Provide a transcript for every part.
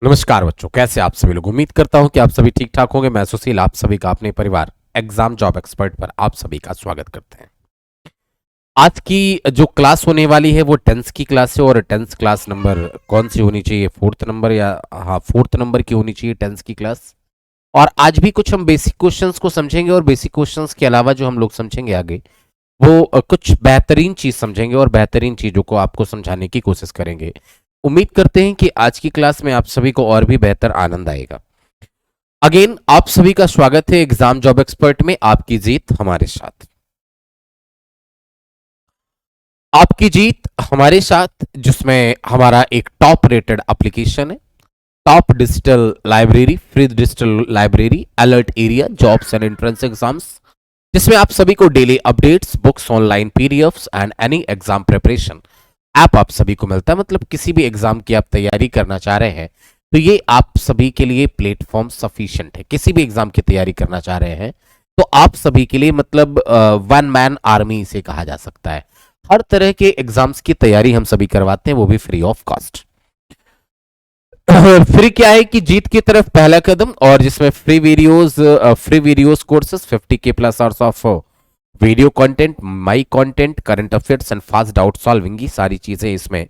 नमस्कार बच्चों, कैसे आप सभी लोग। उम्मीद करता हूं कि आप सभी ठीक ठाक होंगे। मैं सुशील आप सभी का अपने परिवार एग्जाम जॉब एक्सपर्ट पर आप सभी का स्वागत करते हैं। आज की जो क्लास होने वाली है वो टेंस की क्लास है और टेंस क्लास नंबर कौन सी होनी चाहिए, फोर्थ नंबर या हाँ फोर्थ नंबर की होनी चाहिए टेंस की क्लास। और आज भी कुछ हम बेसिक क्वेश्चंस को समझेंगे और बेसिक क्वेश्चंस के अलावा जो हम लोग समझेंगे आगे वो कुछ बेहतरीन चीज समझेंगे और बेहतरीन चीजों को आपको समझाने की कोशिश करेंगे। उम्मीद करते हैं कि आज की क्लास में आप सभी को और भी बेहतर आनंद आएगा। अगेन आप सभी का स्वागत है एग्जाम जॉब एक्सपर्ट में। आपकी जीत हमारे साथ, आपकी जीत हमारे साथ, जिसमें हमारा एक टॉप रेटेड एप्लीकेशन है, top digital library, free digital library, alert area, jobs and entrance exams, जिसमें आप सभी को daily updates, books, online PDFs and any exam preparation app आप सभी को मिलता है। मतलब किसी भी एग्जाम की आप तैयारी करना चाह रहे हैं तो ये आप सभी के लिए प्लेटफॉर्म सफिशिएंट है। किसी भी एग्जाम की तैयारी करना चाह रहे हैं तो आप सभी के लिए मतलब वन मैन आर्मी इसे कहा जा सकता है। हर तरह के एग्जाम्स की तैयारी हम सभी करवाते हैं, वो भी फ्री ऑफ कॉस्ट। फ्री क्या है कि जीत की तरफ पहला कदम, और जिसमें free videos courses 50K plus hours of video content, my content, current affairs and fast doubt solving, की सारी चीजें इसमें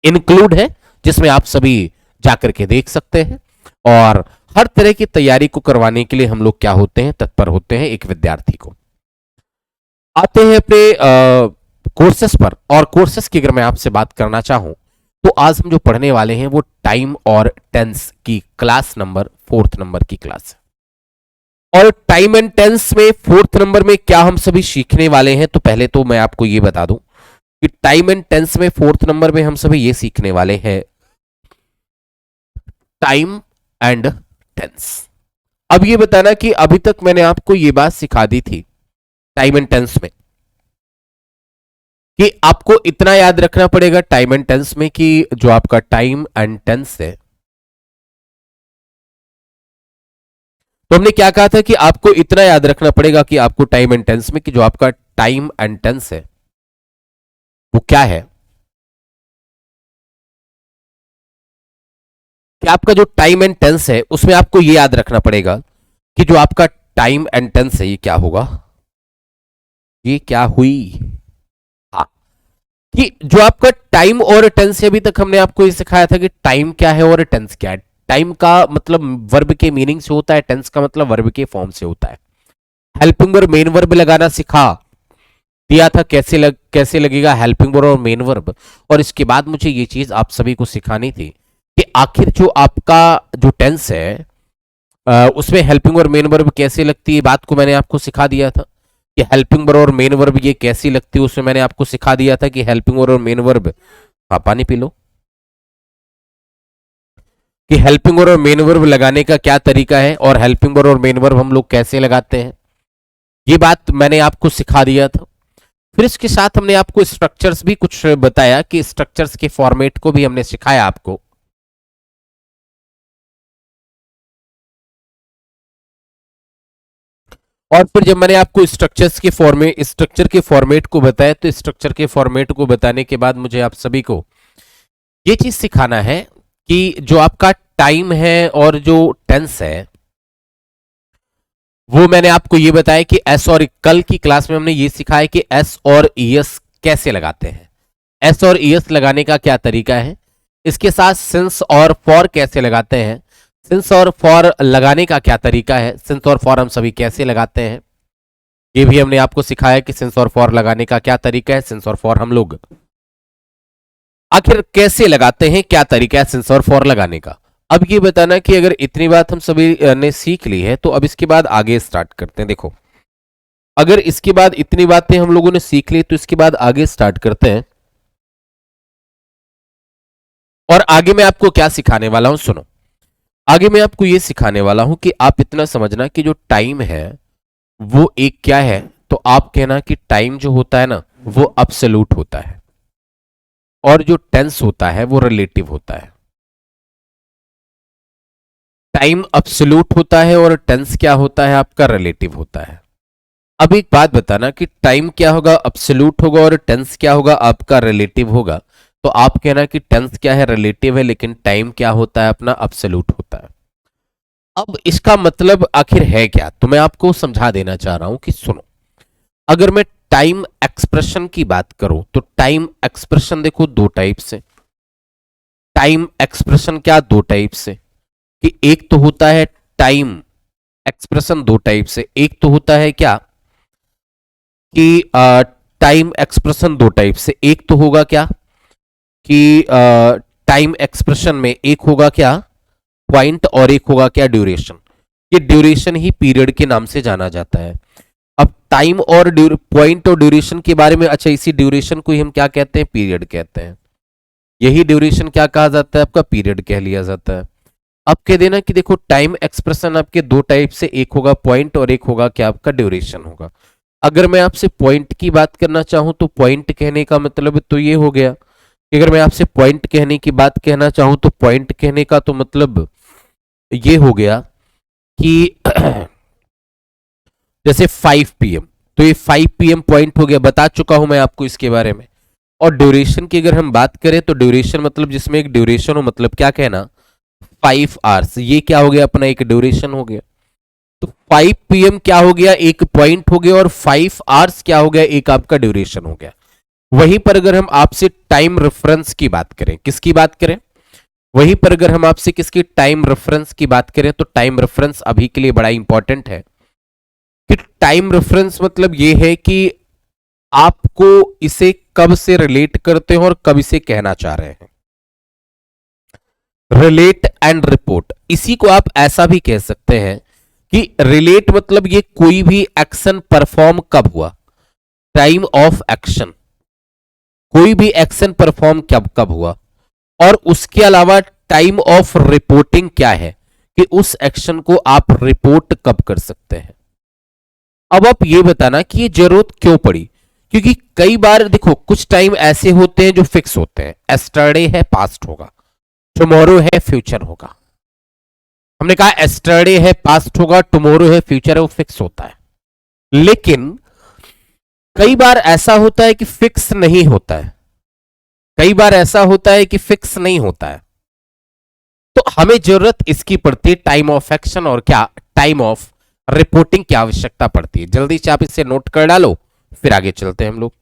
इंक्लूड है, जिसमें आप सभी जाकर के देख सकते हैं। और हर तरह की तैयारी को करवाने के लिए हम लोग क्या होते हैं, तत्पर होते हैं एक विद्यार्थी को। आते हैं अपने कोर्सेस पर, और कोर्सेस की अगर मैं आपसे बात करना चाहूं तो आज हम जो पढ़ने वाले हैं वो टाइम और टेंस की क्लास नंबर फोर्थ नंबर की क्लास है। और टाइम एंड टेंस में फोर्थ नंबर में क्या हम सभी सीखने वाले हैं, तो पहले तो मैं आपको ये बता दूं कि टाइम एंड टेंस में फोर्थ नंबर में हम सभी ये सीखने वाले हैं टाइम एंड टेंस। अब ये बताना कि अभी तक मैंने आपको ये बात सिखा दी थी टाइम एंड टेंस में कि आपको इतना याद रखना पड़ेगा टाइम एंड टेंस में कि जो आपका टाइम एंड टेंस है, तो हमने क्या कहा था कि आपको इतना याद रखना पड़ेगा कि आपको टाइम एंड टेंस में कि जो आपका टाइम एंड टेंस है वो क्या है, कि आपका जो टाइम एंड टेंस है उसमें आपको ये याद रखना पड़ेगा कि जो आपका टाइम एंड टेंस है ये क्या होगा, ये क्या हुई। हाँ, कि जो आपका टाइम और टेंस है, अभी तक हमने आपको ये सिखाया था कि टाइम क्या है और टेंस क्या है। टाइम का मतलब वर्ब के मीनिंग से होता है, टेंस का मतलब वर्ब के फॉर्म से होता है। हेल्पिंग और मेन वर्ब लगाना सिखा दिया था, कैसे लगेगा हेल्पिंग वर्ब और मेन वर्ब। और इसके बाद मुझे ये चीज आप सभी को सिखानी थी कि आखिर जो आपका जो टेंस है उसमें हेल्पिंग और मेन वर्ब कैसे लगती है। बात को मैंने आपको सिखा दिया था कि हेल्पिंग वर्ब और मेन वर्ब ये कैसी लगती है, उसमें मैंने आपको सिखा दिया था कि हेल्पिंग वर्ब और मेन वर्ब, हाँ पानी पी लो, कि हेल्पिंग वर्ब और मेन वर्ब लगाने का क्या तरीका है और हेल्पिंग वर्ब और मेन वर्ब हम लोग कैसे लगाते हैं, ये बात मैंने आपको सिखा दिया था। फिर इसके साथ हमने आपको स्ट्रक्चर्स भी कुछ बताया कि स्ट्रक्चर्स के फॉर्मेट को भी हमने सिखाया आपको। और फिर जब मैंने आपको स्ट्रक्चर के फॉर्मेट को बताया, तो स्ट्रक्चर के फॉर्मेट को बताने के बाद मुझे आप सभी को ये चीज सिखाना है कि जो आपका टाइम है और जो टेंस है वो मैंने आपको ये बताया कि एस, और कल की क्लास में हमने ये सिखा है कि एस और ईएस कैसे लगाते हैं, एस और ईएस लगाने का क्या तरीका है। इसके साथ सिंस और फॉर कैसे लगाते हैं, सिंस और फॉर लगाने का क्या तरीका है, सिंस और फॉर हम सभी कैसे लगाते हैं, ये भी हमने आपको सिखाया कि सिंस और फॉर लगाने का क्या तरीका है। सिंस और फॉर हम लोग आखिर कैसे लगाते हैं, क्या तरीका है सिंस और फॉर लगाने का। अब ये बताना कि अगर इतनी बात हम सभी ने सीख ली है तो अब इसके बाद आगे स्टार्ट करते हैं। देखो, अगर इसके बाद इतनी बातें हम लोगों ने सीख ली तो इसके बाद आगे स्टार्ट करते हैं। और आगे मैं आपको क्या सिखाने वाला हूं, सुनो। आगे मैं आपको यह सिखाने वाला हूं कि आप इतना समझना कि जो टाइम है वो एक क्या है, तो आप कहना कि टाइम जो होता है ना वो अब्सोल्यूट होता है, और जो टेंस होता है वो रिलेटिव होता है। टाइम अब्सोल्यूट होता है और टेंस क्या होता है, आपका रिलेटिव होता है। अब एक बात बताना कि टाइम क्या होगा, अब्सोल्यूट होगा, और टेंस क्या होगा, आपका रिलेटिव होगा। तो आप कहना कि टेंस क्या है, रिलेटिव है, लेकिन टाइम क्या होता है अपना, अब्सोल्यूट होता है। अब इसका मतलब आखिर है क्या, तो मैं आपको समझा देना चाह रहा हूं कि सुनो, अगर मैं टाइम एक्सप्रेशन की बात करूं तो टाइम एक्सप्रेशन देखो दो टाइप से। टाइम एक्सप्रेशन क्या, दो टाइप से, कि एक तो होता है टाइम एक्सप्रेशन दो टाइप से, एक तो होता है क्या कि टाइम एक्सप्रेशन दो टाइप से, एक तो होगा क्या कि टाइम एक्सप्रेशन में एक होगा क्या पॉइंट और एक होगा क्या ड्यूरेशन। ये ड्यूरेशन ही पीरियड के नाम से जाना जाता है। अब टाइम और पॉइंट और ड्यूरेशन के बारे में, अच्छा इसी ड्यूरेशन को ही हम क्या कहते हैं, पीरियड कहते हैं। यही ड्यूरेशन क्या कहा जाता है आपका, पीरियड कह लिया जाता है। अब कह देना कि देखो टाइम एक्सप्रेशन आपके दो टाइप से, एक होगा पॉइंट और एक होगा क्या आपका ड्यूरेशन होगा। अगर मैं आपसे पॉइंट की बात करना चाहूं तो पॉइंट कहने का मतलब तो ये हो गया कि अगर मैं आपसे पॉइंट कहने की बात कहना चाहूं तो पॉइंट कहने का तो मतलब ये हो गया कि जैसे 5 PM, तो ये 5 PM पॉइंट हो गया, बता चुका हूं मैं आपको इसके बारे में। और ड्यूरेशन की अगर हम बात करें तो ड्यूरेशन मतलब जिसमें एक ड्यूरेशन हो, मतलब क्या कहना, 5 आवर्स, ये क्या हो गया अपना एक ड्यूरेशन हो गया। तो 5 PM क्या हो गया, एक पॉइंट हो गया, और 5 आवर्स क्या हो गया, एक आपका ड्यूरेशन हो गया। वहीं पर अगर हम आपसे टाइम रेफरेंस की बात करें, किसकी बात करें, वहीं पर अगर हम आपसे किसकी टाइम रेफरेंस की बात करें तो टाइम रेफरेंस अभी के लिए बड़ा इंपॉर्टेंट है कि टाइम रेफरेंस मतलब ये है कि आपको इसे कब से रिलेट करते हो और कब इसे कहना चाह रहे हैं। रिलेट एंड रिपोर्ट, इसी को आप ऐसा भी कह सकते हैं कि रिलेट मतलब ये कोई भी एक्शन परफॉर्म कब हुआ, टाइम ऑफ एक्शन, कोई भी एक्शन परफॉर्म कब कब हुआ। और उसके अलावा टाइम ऑफ रिपोर्टिंग क्या है कि उस एक्शन को आप रिपोर्ट कब कर सकते हैं। अब आप ये बताना कि ये जरूरत क्यों पड़ी, क्योंकि कई बार देखो कुछ टाइम ऐसे होते हैं जो फिक्स होते हैं, एस्टरडे है पास्ट होगा, टुमारो है फ्यूचर होगा। हमने कहा एस्टरडे है पास्ट होगा, टुमारो है फ्यूचर है, वो फिक्स होता है। लेकिन कई बार ऐसा होता है कि फिक्स नहीं होता है, कई बार ऐसा होता है कि फिक्स नहीं होता है। तो हमें जरूरत इसकी पड़ती है टाइम ऑफ एक्शन और क्या, टाइम ऑफ रिपोर्टिंग की आवश्यकता पड़ती है। जल्दी से आप इसे नोट कर डालो, फिर आगे चलते हैं हम लोग।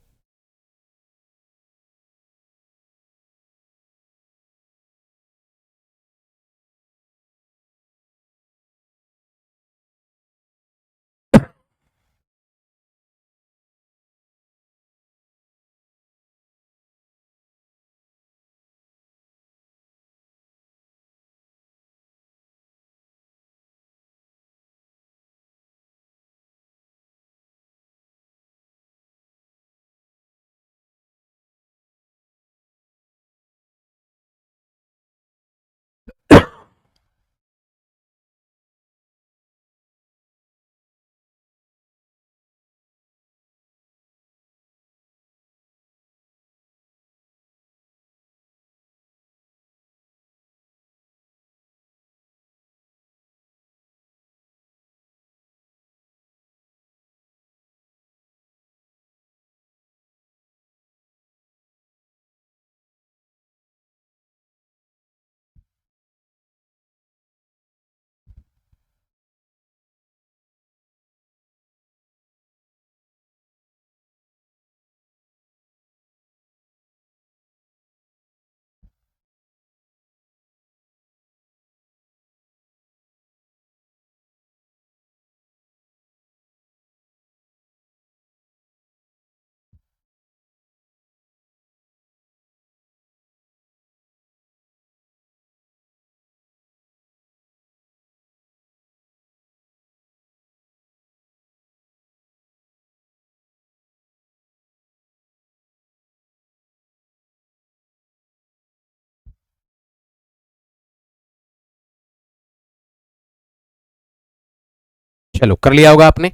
चलो कर लिया होगा आपने।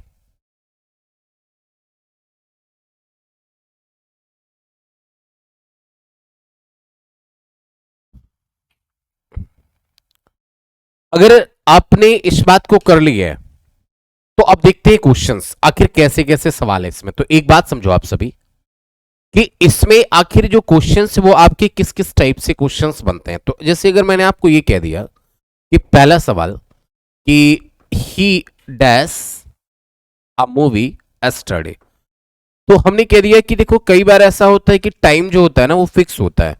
अगर आपने इस बात को कर लिया है तो अब देखते हैं क्वेश्चंस, आखिर कैसे कैसे सवाल है इसमें। तो एक बात समझो आप सभी कि इसमें आखिर जो क्वेश्चंस वो आपके किस किस टाइप से क्वेश्चंस बनते हैं। तो जैसे अगर मैंने आपको ये कह दिया कि पहला सवाल कि he dash a movie yesterday, तो हमने कह दिया कि देखो कई बार ऐसा होता है कि टाइम जो होता है ना वो फिक्स होता है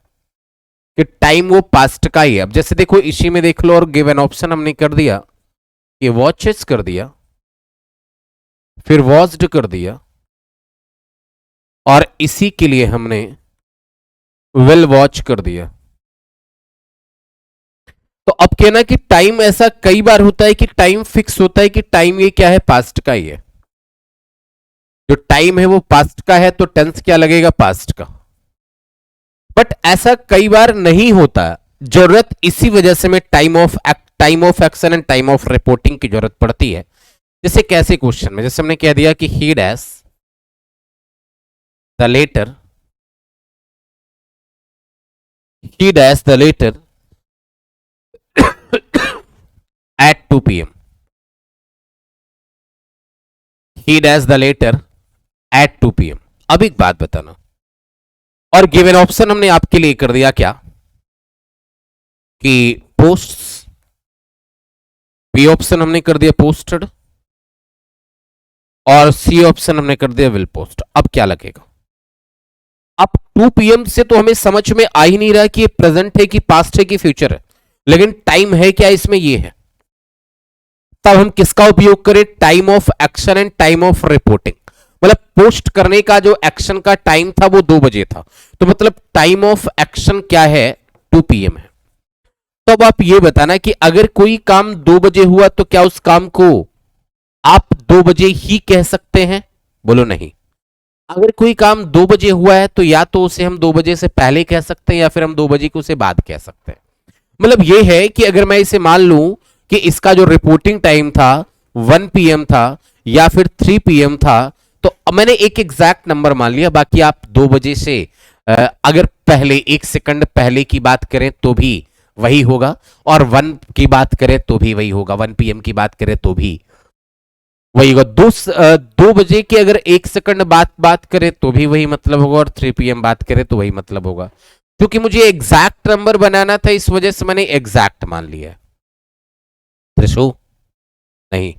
कि टाइम वो पास्ट का ही है। अब जैसे देखो इसी में देख लो, और गिवन ऑप्शन हमने कर दिया कि वॉचेस कर दिया, फिर वॉच्ड कर दिया, और इसी के लिए हमने विल वॉच कर दिया। तो अब कहना कि टाइम ऐसा कई बार होता है कि टाइम फिक्स होता है कि टाइम ये क्या है, पास्ट का ही है। जो टाइम है वो पास्ट का है, तो टेंस क्या लगेगा, पास्ट का। बट ऐसा कई बार नहीं होता, जरूरत इसी वजह से मैं time of action and time of reporting की जरूरत पड़ती है। जैसे कैसे क्वेश्चन में, जैसे हमने कह दिया कि he dash the letter, he dash the letter at 2 p.m. he dash the letter at 2 p.m. अब एक बात बताना, और गिवन ऑप्शन हमने आपके लिए कर दिया क्या कि पोस्ट, बी ऑप्शन हमने कर दिया पोस्टेड, और सी ऑप्शन हमने कर दिया विल पोस्ट। अब क्या लगेगा, अब 2 पीएम से तो हमें समझ में आ ही नहीं रहा कि ये प्रेजेंट है कि पास्ट है कि फ्यूचर है, लेकिन टाइम है क्या इसमें, ये है। तब हम किसका उपयोग करें, time of action and time of reporting. मतलब पोस्ट करने का जो एक्शन का टाइम था वो 2 बजे था, तो मतलब टाइम ऑफ एक्शन क्या है, 2 पीएम है। तो अब आप ये बताना कि अगर कोई काम 2 बजे हुआ तो क्या उस काम को आप 2 बजे ही कह सकते हैं, बोलो नहीं। अगर कोई काम 2 बजे हुआ है तो या तो उसे हम 2 बजे से पहले कह सकते हैं या फिर हम 2 बजे को उसे बाद कह सकते हैं। मतलब ये है कि अगर मैं इसे मान लूं कि इसका जो रिपोर्टिंग टाइम था 1 पीएम था या फिर 3 पीएम था, तो मैंने एक एग्जैक्ट नंबर मान लिया। बाकी आप 2 बजे से अगर पहले 1 सेकंड पहले की बात करें तो भी वही होगा, और 1 की बात करें तो भी वही होगा, 1 पीएम की बात करें तो भी वही होगा। 2 बजे की अगर 1 सेकंड बात करें तो भी वही मतलब होगा, और 3 पीएम बात करें तो वही मतलब होगा। क्योंकि मुझे एग्जैक्ट नंबर बनाना था, इस वजह से मैंने एग्जैक्ट मान लिया है। त्रिशु नहीं,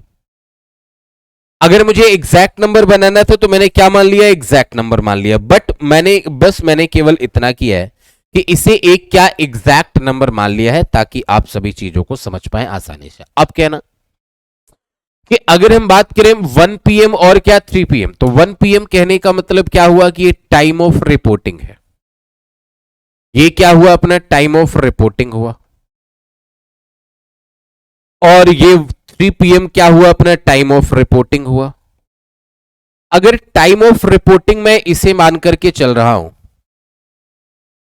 अगर मुझे एग्जैक्ट नंबर बनाना था तो मैंने क्या मान लिया, एग्जैक्ट नंबर मान लिया। बट मैंने केवल इतना किया है कि इसे एक क्या एग्जैक्ट नंबर मान लिया है, ताकि आप सभी चीजों को समझ पाए आसानी से। अब कहना कि अगर हम बात करें 1 पीएम और क्या 3 पीएम, तो 1 पीएम कहने का मतलब क्या हुआ कि ये टाइम ऑफ रिपोर्टिंग है। ये क्या हुआ, अपना टाइम ऑफ रिपोर्टिंग हुआ। और ये 3 पीएम क्या हुआ, अपना टाइम ऑफ रिपोर्टिंग हुआ। अगर टाइम ऑफ रिपोर्टिंग मैं इसे मान करके चल रहा हूं,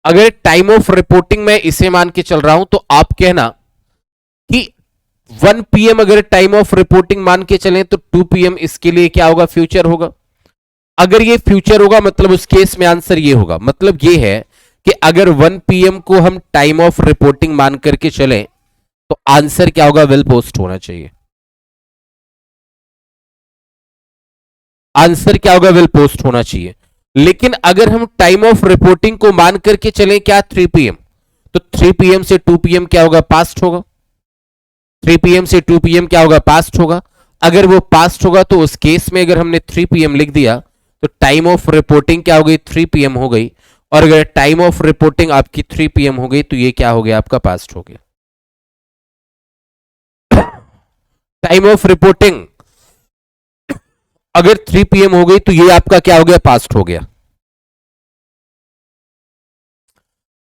अगर टाइम ऑफ रिपोर्टिंग मैं इसे मान के चल रहा हूं, तो आप कहना कि 1 पीएम अगर टाइम ऑफ रिपोर्टिंग मान के चलें तो 2 पीएम इसके लिए क्या होगा, फ्यूचर होगा। अगर ये फ्यूचर होगा मतलब उस केस में आंसर ये होगा। मतलब ये है कि अगर 1 पीएम को हम टाइम ऑफ रिपोर्टिंग मान करके चलें तो आंसर क्या होगा, विल पोस्ट होना चाहिए। आंसर क्या होगा, विल पोस्ट होना चाहिए। लेकिन अगर हम टाइम ऑफ रिपोर्टिंग को मान करके चलें क्या, 3 पीएम, तो 3 पीएम से 2 पीएम क्या होगा, पास्ट होगा। 3 पीएम से 2 पीएम क्या होगा, पास्ट होगा। अगर वो पास्ट होगा तो उस केस में अगर हमने 3 पीएम लिख दिया तो टाइम ऑफ रिपोर्टिंग क्या हो गई, 3 पीएम हो गई। और अगर टाइम ऑफ रिपोर्टिंग आपकी 3 पीएम हो गई तो ये क्या हो गया, आपका पास्ट हो गया। टाइम ऑफ रिपोर्टिंग अगर 3 पीएम हो गई तो ये आपका क्या हो गया, पास्ट हो गया।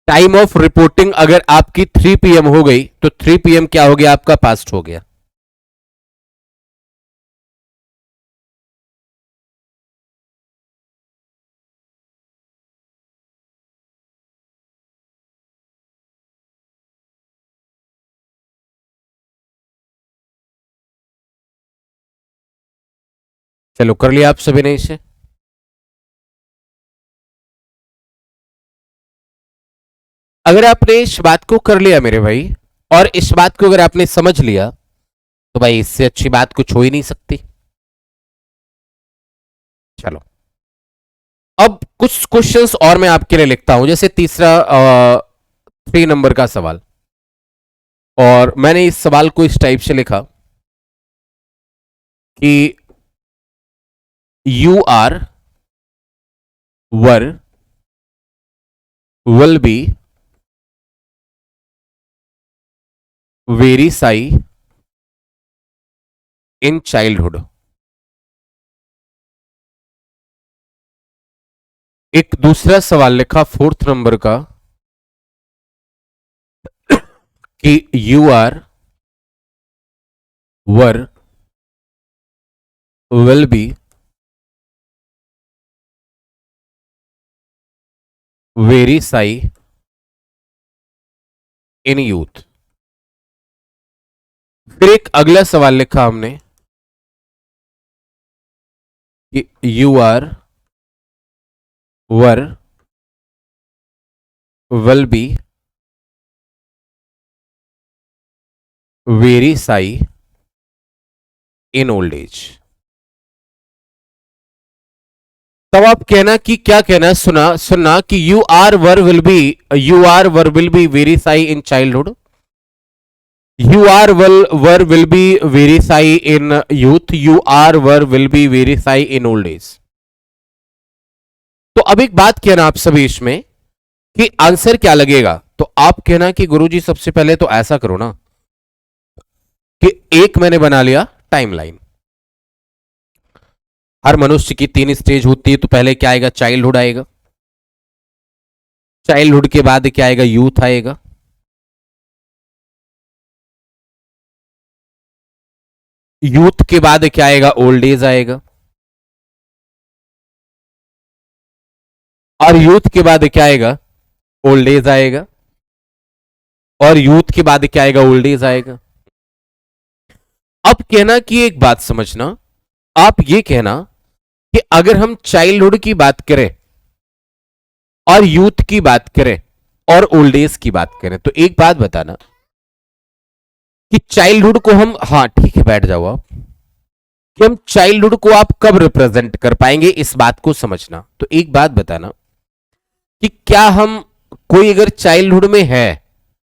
टाइम ऑफ रिपोर्टिंग अगर आपकी 3 पीएम हो गई तो 3 पीएम क्या हो गया, आपका पास्ट हो गया। चलो कर लिया आप सभी ने इसे। अगर आपने इस बात को कर लिया मेरे भाई, और इस बात को अगर आपने समझ लिया, तो भाई इससे अच्छी बात कुछ हो ही नहीं सकती। चलो अब कुछ क्वेश्चंस और मैं आपके लिए लिखता हूं, जैसे तीसरा 3 नंबर का सवाल, और मैंने इस सवाल को इस टाइप से लिखा कि you are were will be very shy in childhood. एक दूसरा सवाल लिखा 4th नंबर का कि you are were will be very shy in youth. फिर एक अगला सवाल लिखा हमने कि you are were will be very shy in old age. तब आप कहना कि क्या कहना है, सुनना कि you are were will be very shy in childhood, you are were will be very shy in youth, you are were will be very shy in old age. तो अब एक बात कहना आप सभी इसमें कि आंसर क्या लगेगा। तो आप कहना कि गुरुजी सबसे पहले तो ऐसा करो ना कि एक मैंने बना लिया टाइमलाइन। हर मनुष्य की 3 स्टेज होती है, तो पहले क्या आएगा, चाइल्डहुड आएगा, चाइल्डहुड के बाद क्या आएगा, यूथ आएगा, यूथ के बाद क्या आएगा, ओल्ड एज आएगा, और यूथ के बाद क्या आएगा, ओल्ड एज आएगा, और यूथ के बाद क्या आएगा, ओल्ड एज आएगा। अब कहना कि एक बात समझना, आप ये कहना कि अगर हम चाइल्डहुड की बात करें और यूथ की बात करें और ओल्ड एज की बात करें, तो एक बात बताना कि चाइल्डहुड को हम, हाँ ठीक है बैठ जाओ आप, कि हम चाइल्डहुड को आप कब रिप्रेजेंट कर पाएंगे, इस बात को समझना। तो एक बात बताना कि क्या हम, कोई अगर चाइल्डहुड में है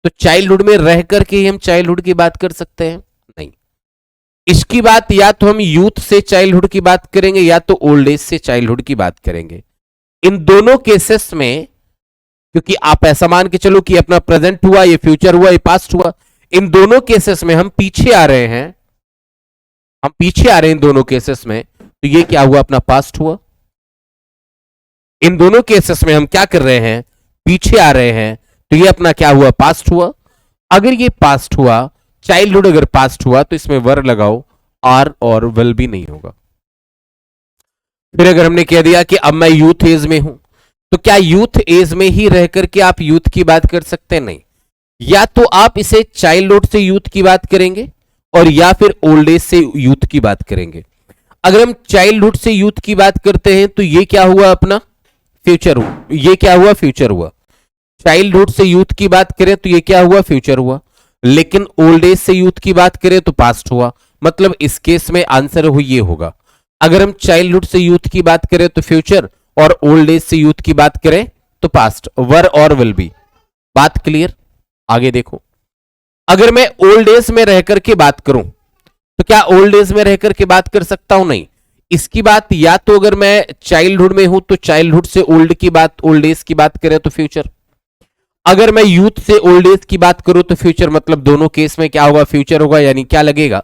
तो चाइल्डहुड में रह करके ही हम चाइल्डहुड की बात कर सकते हैं, नहीं। इसकी बात या तो हम यूथ से चाइल्डहुड की बात करेंगे या तो ओल्ड एज से चाइल्डहुड की बात करेंगे। इन दोनों केसेस में, क्योंकि आप ऐसा मान के चलो कि अपना प्रेजेंट हुआ, ये फ्यूचर हुआ, ये पास्ट हुआ, इन दोनों केसेस में हम पीछे आ रहे हैं, हम पीछे आ रहे हैं इन दोनों केसेस में, तो ये क्या हुआ, अपना पास्ट हुआ। इन दोनों केसेस में हम क्या कर रहे हैं, पीछे आ रहे हैं, तो ये अपना क्या हुआ, पास्ट हुआ। अगर ये पास्ट हुआ, चाइल्डहुड अगर पास्ट हुआ, तो इसमें वर लगाओ, आर और विल भी नहीं होगा। फिर अगर हमने कह दिया कि अब मैं यूथ एज में हूं, तो क्या यूथ एज में ही रह करके आप यूथ की बात कर सकते हैं, नहीं। या तो आप इसे चाइल्डहुड से यूथ की बात करेंगे और या फिर ओल्ड एज से यूथ की बात करेंगे। अगर हम चाइल्डहुड से यूथ की बात करते हैं तो ये क्या हुआ, अपना फ्यूचर हुआ, ये क्या हुआ, फ्यूचर हुआ। चाइल्डहुड से यूथ की बात करें तो ये क्या हुआ, फ्यूचर हुआ। लेकिन ओल्ड एज से यूथ की बात करें तो पास्ट हुआ। मतलब इस केस में आंसर हो ये होगा, अगर हम चाइल्डहुड से यूथ की बात करें तो फ्यूचर, और ओल्ड एज से यूथ की बात करें तो पास्ट, वर और विल बी। बात क्लियर। आगे देखो, अगर मैं ओल्ड एज में रहकर के बात करूं तो क्या ओल्ड एज में रहकर के बात कर सकता हूं, नहीं। इसकी बात या तो अगर मैं चाइल्डहुड में हूं तो चाइल्डहुड से ओल्ड की बात, ओल्ड एज की बात करें तो फ्यूचर। अगर मैं यूथ से ओल्ड एज की बात करूं तो फ्यूचर। मतलब दोनों केस में क्या होगा, फ्यूचर होगा, यानी क्या लगेगा,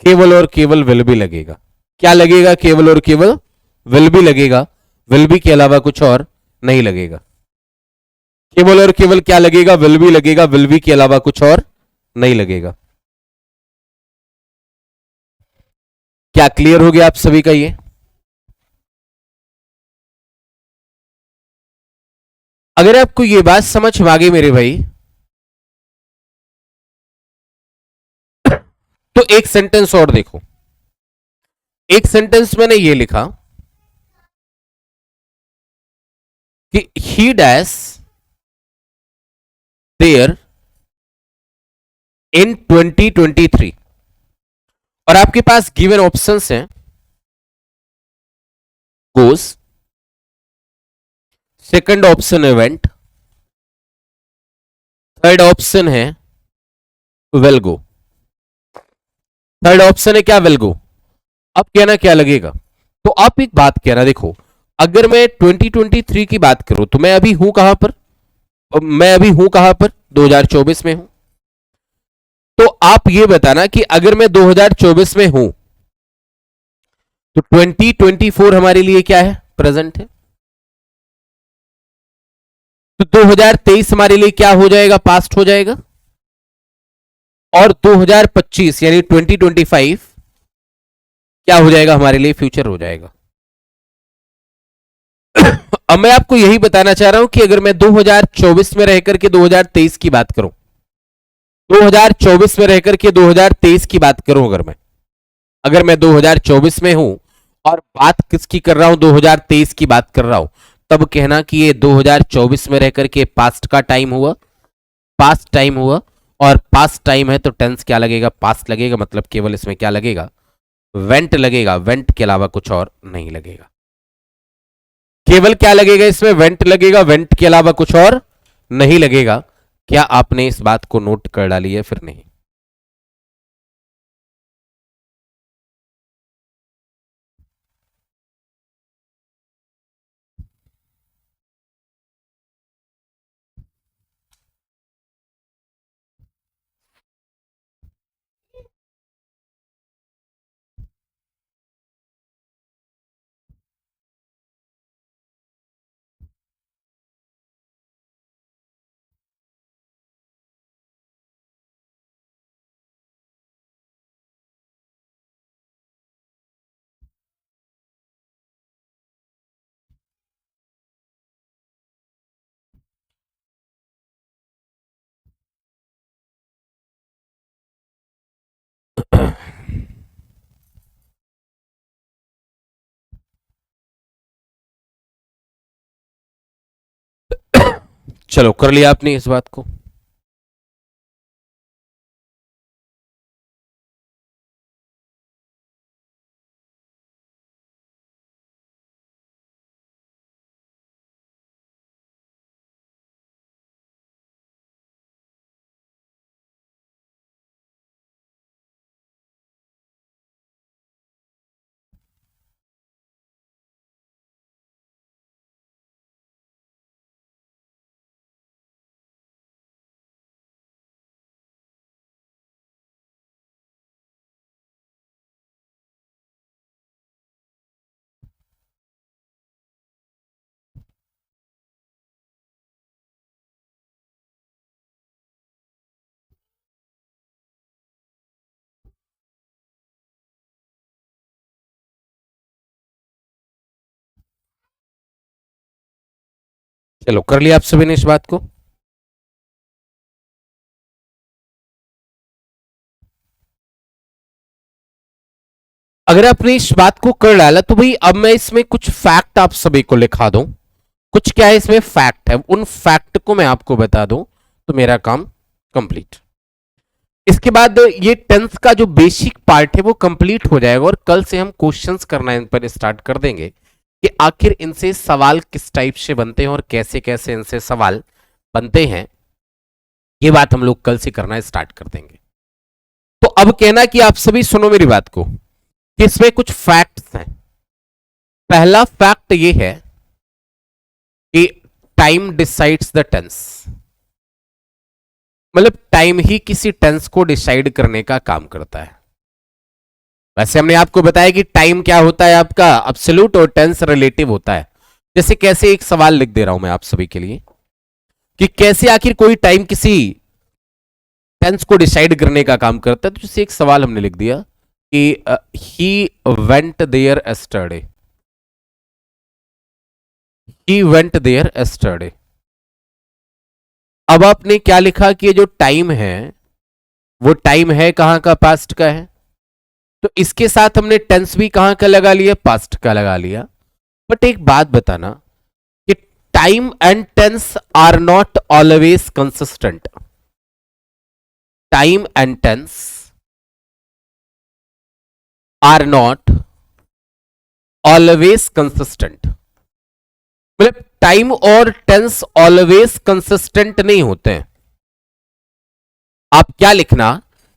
केवल और केवल विल बी लगेगा। क्या लगेगा, केवल और केवल विल बी लगेगा, विल बी के अलावा कुछ और नहीं लगेगा। केवल और केवल क्या लगेगा, विल बी लगेगा, विल बी के अलावा कुछ और नहीं लगेगा। क्या क्लियर हो गया आप सभी का ये। अगर आपको ये बात समझ में आ गई मेरे भाई, तो एक सेंटेंस और देखो। एक सेंटेंस मैंने ये लिखा कि ही डैश देयर इन 2023, और आपके पास गिवन ऑप्शंस हैं, गोस, सेकंड ऑप्शन है वेंट, थर्ड ऑप्शन है वेल्गो, थर्ड ऑप्शन है क्या वेल्गो। अब कहना क्या लगेगा, तो आप एक बात कहना, देखो अगर मैं 2023 की बात करूं तो मैं अभी हूं कहां पर, मैं अभी हूं कहां पर 2024 में हूं। तो आप ये बताना कि अगर मैं 2024 में हूं तो 2024 हमारे लिए क्या है, प्रेजेंट है। तो 2023 हमारे लिए क्या हो जाएगा, पास्ट हो जाएगा। और 2025 यानी 2025 क्या हो जाएगा हमारे लिए, फ्यूचर हो जाएगा। अब मैं आपको यही बताना चाह रहा हूं कि अगर मैं 2024 में रहकर के 2023 की बात करूं, 2024 में रहकर के 2023 की बात करूं, अगर मैं 2024 में हूं और बात किसकी कर रहा हूं, 2023 की बात कर रहा हूं, तब कहना कि ये 2024 में रहकर के पास्ट का टाइम हुआ, पास्ट टाइम हुआ। और पास्ट टाइम है तो टेंस क्या लगेगा, पास्ट लगेगा, मतलब केवल इसमें क्या लगेगा, वेंट लगेगा, वेंट के अलावा कुछ और नहीं लगेगा। केवल क्या लगेगा इसमें, वेंट लगेगा, वेंट के अलावा कुछ और नहीं लगेगा। क्या आपने इस बात को नोट कर डाली है, फिर नहीं। चलो कर लिया आपने इस बात को। चलो कर लिया आप सभी ने इस बात को। अगर आपने इस बात को कर डाला तो भाई अब मैं इसमें कुछ फैक्ट आप सभी को लिखा दूं, कुछ क्या है इसमें फैक्ट है, उन फैक्ट को मैं आपको बता दूं तो मेरा काम कंप्लीट। इसके बाद ये टेंस का जो बेसिक पार्ट है वो कंप्लीट हो जाएगा और कल से हम क्वेश्चंस करना इन पर स्टार्ट कर देंगे कि आखिर इनसे सवाल किस टाइप से बनते हैं और कैसे कैसे इनसे सवाल बनते हैं। ये बात हम लोग कल से करना स्टार्ट कर देंगे। तो अब कहना कि आप सभी सुनो मेरी बात को कि इसमें कुछ फैक्ट्स हैं। पहला फैक्ट ये है कि टाइम डिसाइड्स द टेंस, मतलब टाइम ही किसी टेंस को डिसाइड करने का काम करता है। वैसे हमने आपको बताया कि टाइम क्या होता है आपका, अब्सोल्यूट और टेंस रिलेटिव होता है। जैसे कैसे एक सवाल लिख दे रहा हूं मैं आप सभी के लिए कि कैसे आखिर कोई टाइम किसी टेंस को डिसाइड करने का काम करता है। तो जैसे एक सवाल हमने लिख दिया कि he went there yesterday, he went there yesterday. अब आपने क्या लिखा कि ये जो टाइम है वो टाइम है कहां का, पास्ट का है। तो इसके साथ हमने टेंस भी कहां का लगा लिया, पास्ट का लगा लिया। बट एक बात बताना कि time and tense are not always consistent. Time and tense are not always consistent, मतलब टाइम और टेंस ऑलवेज कंसिस्टेंट नहीं होते हैं। आप क्या लिखना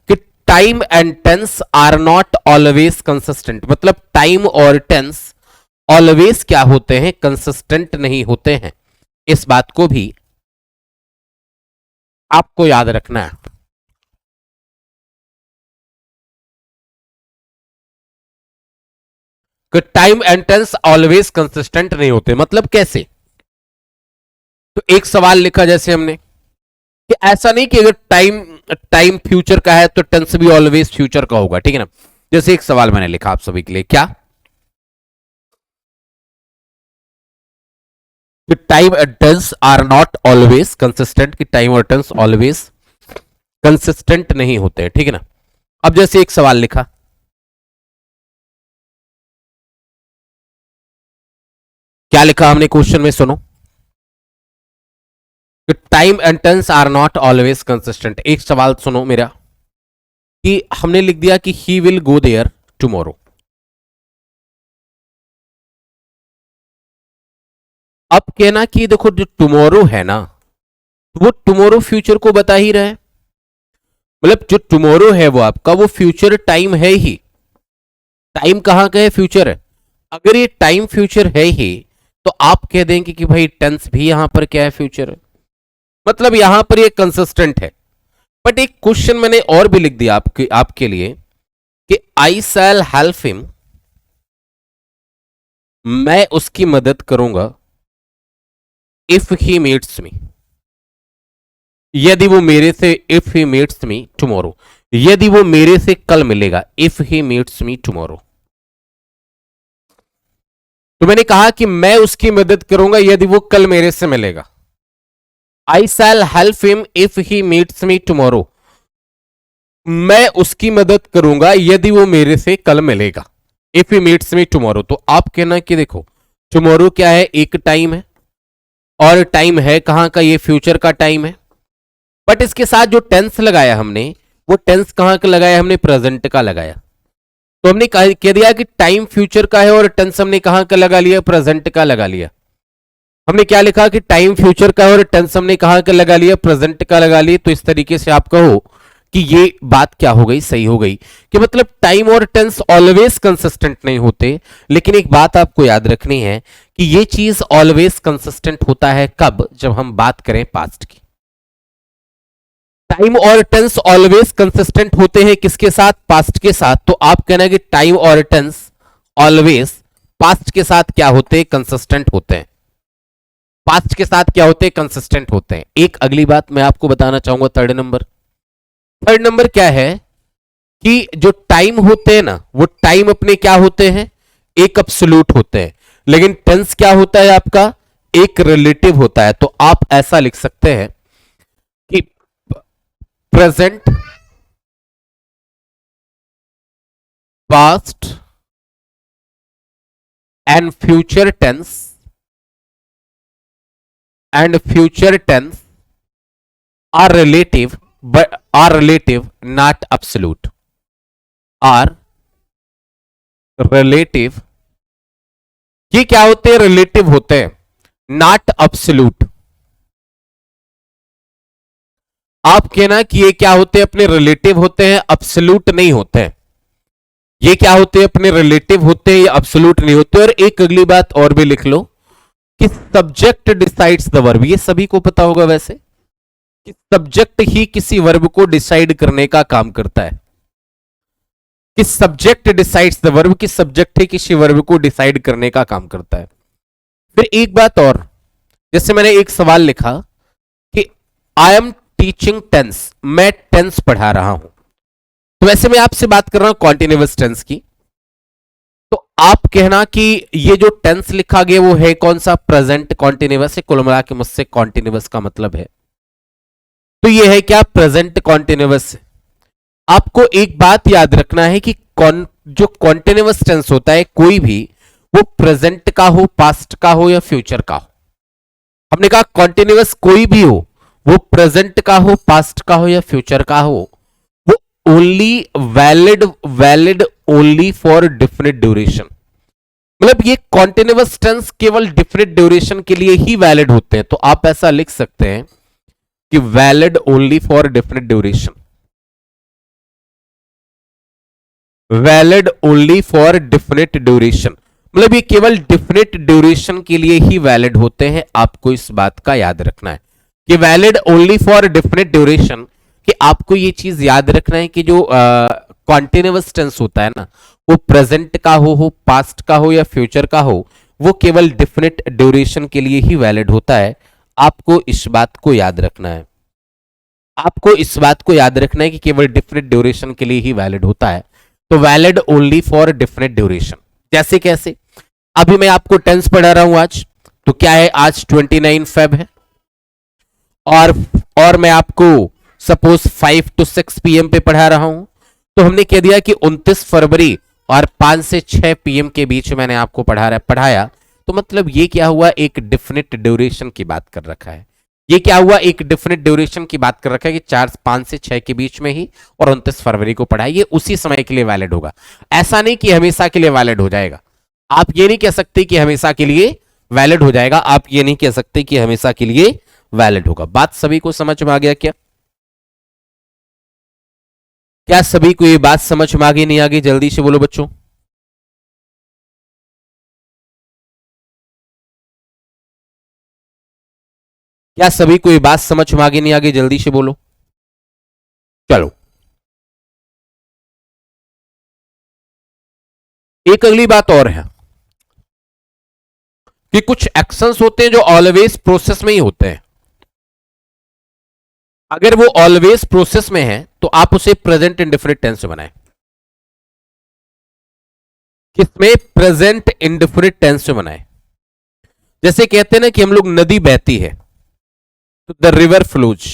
कि time and tense are not always consistent, मतलब टाइम और टेंस ऑलवेज क्या होते हैं, कंसिस्टेंट नहीं होते हैं। इस बात को भी आपको याद रखना है। कि time and tense always consistent नहीं होते, मतलब कैसे? तो एक सवाल लिखा जैसे हमने कि ऐसा नहीं कि अगर टाइम टाइम फ्यूचर का है तो टेंस भी ऑलवेज फ्यूचर का होगा, ठीक है ना। जैसे एक सवाल मैंने लिखा आप सभी के लिए, क्या कि time and tense are not always consistent, कि टाइम और टेंस ऑलवेज कंसिस्टेंट नहीं होते, ठीक है ना। अब जैसे एक सवाल लिखा, क्या लिखा हमने क्वेश्चन में, सुनो। Time and tense are not always consistent. एक सवाल सुनो मेरा कि हमने लिख दिया कि he will go there tomorrow. अब कहना कि देखो जो टुमारो है ना, वो टुमारो फ्यूचर को बता ही रहा है, मतलब जो टुमारो है वो आपका वो फ्यूचर टाइम है ही। टाइम कहां का है, फ्यूचर है। अगर ये टाइम फ्यूचर है ही तो आप कह देंगे कि भाई टेंस भी यहां पर क्या है, फ्यूचर है, मतलब यहां पर ये कंसिस्टेंट है। बट एक क्वेश्चन मैंने और भी लिख दिया आपके लिए कि आई शैल हेल्प हिम, मैं उसकी मदद करूंगा, इफ ही मीट्स मी, यदि वो मेरे से, if he meets me tomorrow, यदि वो मेरे से कल मिलेगा, if he meets me tomorrow. तो मैंने कहा कि मैं उसकी मदद करूंगा यदि वो कल मेरे से मिलेगा। I shall help him if he meets me tomorrow, मैं उसकी मदद करूंगा यदि वो मेरे से कल मिलेगा, if he meets me tomorrow. तो आप कहना कि देखो टुमारो क्या है, एक टाइम है, और टाइम है कहां का, ये फ्यूचर का टाइम है। बट इसके साथ जो टेंस लगाया हमने, वो टेंस कहां का लगाया हमने, प्रेजेंट का लगाया। तो हमने कह दिया कि टाइम फ्यूचर का है और टेंस हमने कहां का लगा लिया, प्रेजेंट का लगा लिया। हमने क्या लिखा कि टाइम फ्यूचर का है और टेंस हमने कहां का लगा लिया, प्रेजेंट का लगा लिया। तो इस तरीके से आप कहो कि ये बात क्या हो गई, सही हो गई, कि मतलब टाइम और टेंस ऑलवेज कंसिस्टेंट नहीं होते। लेकिन एक बात आपको याद रखनी है कि ये चीज ऑलवेज कंसिस्टेंट होता है कब, जब हम बात करें पास्ट की। टाइम और टेंस ऑलवेज कंसिस्टेंट होते हैं किसके साथ, पास्ट के साथ। तो आप कहना कि टाइम और टेंस ऑलवेज पास्ट के साथ क्या होते हैं, कंसिस्टेंट होते हैं। पास्ट के साथ क्या होते हैं, कंसिस्टेंट होते हैं। एक अगली बात मैं आपको बताना चाहूंगा, थर्ड नंबर क्या है कि जो टाइम होते हैं ना, वो टाइम अपने क्या होते हैं, एक एब्सोल्यूट होते हैं। लेकिन टेंस क्या होता है आपका, एक रिलेटिव होता है। तो आप ऐसा लिख सकते हैं कि present, past and future tense are relative not absolute, are relative, ये क्या होते हैं, रिलेटिव होते हैं, नॉट absolute। आप कहना कि ये क्या होते हैं, अपने रिलेटिव होते हैं, absolute नहीं होते हैं। ये क्या होते हैं, अपने रिलेटिव होते हैं, ये absolute नहीं होते। और एक अगली बात और भी लिख लो कि सब्जेक्ट डिसाइड्स द वर्ब, ये सभी को पता होगा वैसे कि सब्जेक्ट ही किसी वर्ब को डिसाइड करने का काम करता है, कि सब्जेक्ट डिसाइड्स द वर्ब, कि सब्जेक्ट ही किसी वर्ब को डिसाइड करने का काम करता है। फिर एक बात और, जैसे मैंने एक सवाल लिखा कि आई एम टीचिंग टेंस, मैं टेंस पढ़ा रहा हूं। तो वैसे मैं आपसे बात कर रहा हूं कॉन्टिन्यूअस टेंस की। तो आप कहना कि ये जो टेंस लिखा गया वो है कौन सा, प्रेजेंट कॉन्टिन्यूअस है। कुल मिला के मुझसे कॉन्टिन्यूअस का मतलब है, तो ये है क्या, प्रेजेंट कॉन्टिन्यूअस। आपको एक बात याद रखना है कि जो कॉन्टिन्यूअस टेंस होता है कोई भी, वो प्रेजेंट का हो, पास्ट का हो या फ्यूचर का हो। हमने कहा कॉन्टिन्यूअस कोई भी हो, वो प्रेजेंट का हो, पास्ट का हो या फ्यूचर का हो, वो only valid only for definite duration, मतलब ये कॉन्टिन्यूअस टेंस केवल डिफरेंट ड्यूरेशन के लिए ही वैलिड होते हैं, तो आप ऐसा लिख सकते हैं कि valid only for different duration, valid only for different duration, मतलब ये केवल डिफरेंट ड्यूरेशन के लिए ही वैलिड होते हैं। आपको इस बात का याद रखना है कि valid only for different duration, कि आपको ये चीज याद रखना है कि जो कॉन्टिन्यूअस टेंस होता है ना, वो प्रेजेंट का हो पास्ट का हो या फ्यूचर का हो, वो केवल डिफरेंट ड्यूरेशन के लिए ही वैलिड होता है। आपको इस बात को याद रखना है, आपको इस बात को याद रखना है कि केवल डिफरेंट ड्यूरेशन के लिए ही वैलिड होता है। तो valid only for different duration, जैसे कैसे, अभी मैं आपको टेंस पढ़ा रहा हूं आज, तो क्या है, आज 29 फेब है, और और मैं आपको सपोज 5 to 6 PM पे पढ़ा रहा हूं, तो हमने कह दिया कि 29 फरवरी और 5 से 6 PM के बीच मैंने आपको पढ़ाया, तो मतलब ये क्या हुआ, एक डिफिनिट ड्यूरेशन की बात कर रखा है। ये क्या हुआ, एक डिफिनिट ड्यूरेशन की बात कर रखा है कि 5 से 6 के बीच में ही और 29 फरवरी को पढ़ा, ये उसी समय के लिए वैलिड होगा। ऐसा नहीं कि हमेशा के लिए वैलिड हो जाएगा, आप ये नहीं कह सकते कि हमेशा के लिए वैलिड हो जाएगा, आप ये नहीं कह सकते कि हमेशा के लिए वैलिड होगा। बात सभी को समझ में आ गया क्या? क्या सभी को ये बात समझ में आ गई, नहीं आ गई, जल्दी से बोलो बच्चों। क्या सभी को ये बात समझ में आ गई, नहीं आ गई, जल्दी से बोलो। चलो, एक अगली बात और है कि कुछ एक्शंस होते हैं जो ऑलवेज प्रोसेस में ही होते हैं। अगर वो ऑलवेज प्रोसेस में है तो आप उसे प्रेजेंट इंडिफरेंट टेंस में बनाएं। किसमें? प्रेजेंट इंडिफरेंट टेंस में बनाएं। जैसे कहते हैं ना कि हम लोग, नदी बहती है तो द रिवर फ्लोज,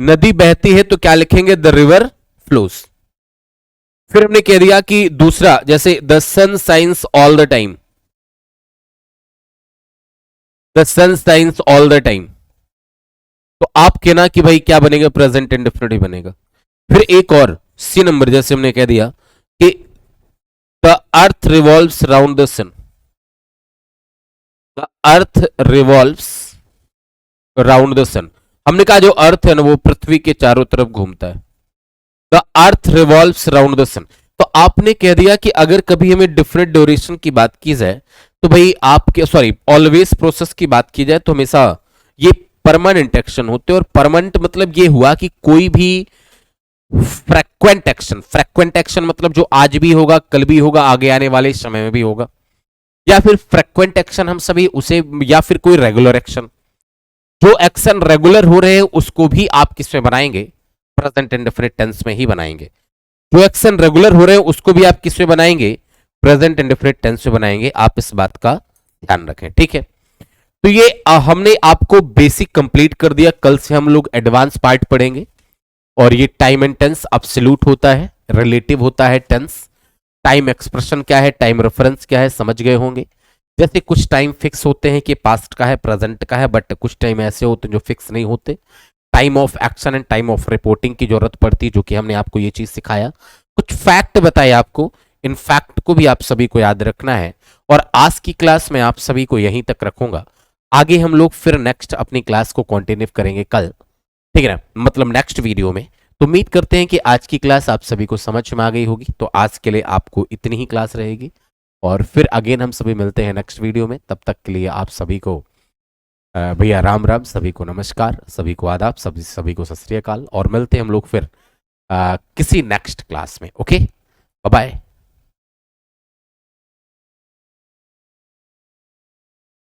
नदी बहती है तो क्या लिखेंगे, द रिवर फ्लोज। फिर हमने कह दिया कि दूसरा, जैसे the sun shines all the time, the sun shines all the time, तो आप कहना कि भाई क्या बनेगा, प्रेजेंट इंडिफरेंट ही बनेगा। फिर एक और सी नंबर, जैसे हमने कह दिया कि the earth revolves round the sun, the earth revolves round the sun, हमने कहा जो अर्थ है ना वो पृथ्वी के चारों तरफ घूमता है, the earth revolves round the sun. तो आपने कह दिया कि अगर कभी हमें डिफरेंट ड्यूरेशन की बात की जाए तो भाई आपके, सॉरी, ऑलवेज प्रोसेस की बात की जाए तो हमेशा ये परमानेंट एक्शन होते हैं। और परमानेंट मतलब ये हुआ कि कोई भी फ्रेक्वेंट एक्शन, फ्रेक्वेंट एक्शन मतलब जो आज भी होगा, कल भी होगा, आगे आने वाले समय में भी होगा, या फिर फ्रेक्वेंट एक्शन हम सभी उसे, या फिर कोई रेगुलर एक्शन, जो एक्शन रेगुलर हो रहे हैं उसको भी आप किस में बनाएंगे, प्रेजेंट इंडेफिनिट टेंस में ही बनाएंगे। जो एक्शन रेगुलर हो रहे हैं उसको भी आप किस में बनाएंगे, प्रेजेंट इंडेफिनिट टेंस में बनाएंगे। आप इस बात का ध्यान रखें, ठीक है। तो ये हमने आपको बेसिक कंप्लीट कर दिया। कल से हम लोग एडवांस पार्ट पढ़ेंगे, और ये टाइम एंड टेंस अब्सोल्यूट होता है, रिलेटिव होता है टेंस, टाइम एक्सप्रेशन क्या है, टाइम रेफरेंस क्या है, समझ गए होंगे। जैसे कुछ टाइम फिक्स होते हैं कि पास्ट का है, प्रेजेंट का है, बट कुछ टाइम ऐसे होते हैं जो फिक्स नहीं होते। Time of action and time of reporting की जरूरत पड़ती है, जो कि हमने आपको ये चीज सिखाया। कुछ फैक्ट बताए आपको, इन फैक्ट को भी आप सभी को याद रखना है। और आज की क्लास में आप सभी को यहीं तक रखूंगा, आगे हम लोग फिर नेक्स्ट अपनी क्लास को कंटिन्यू करेंगे कल, ठीक है ना, मतलब नेक्स्ट वीडियो में। तो उम्मीद करते हैं कि आज की क्लास आप सभी को समझ में आ गई होगी। तो आज के लिए आपको इतनी ही क्लास रहेगी, और फिर अगेन हम सभी मिलते हैं नेक्स्ट वीडियो में। तब तक के लिए आप सभी को भैया राम राम, सभी को नमस्कार, सभी को आदाब, सभी को सत श्री अकाल, और मिलते हैं हम लोग फिर किसी नेक्स्ट क्लास में। Okay, bye bye.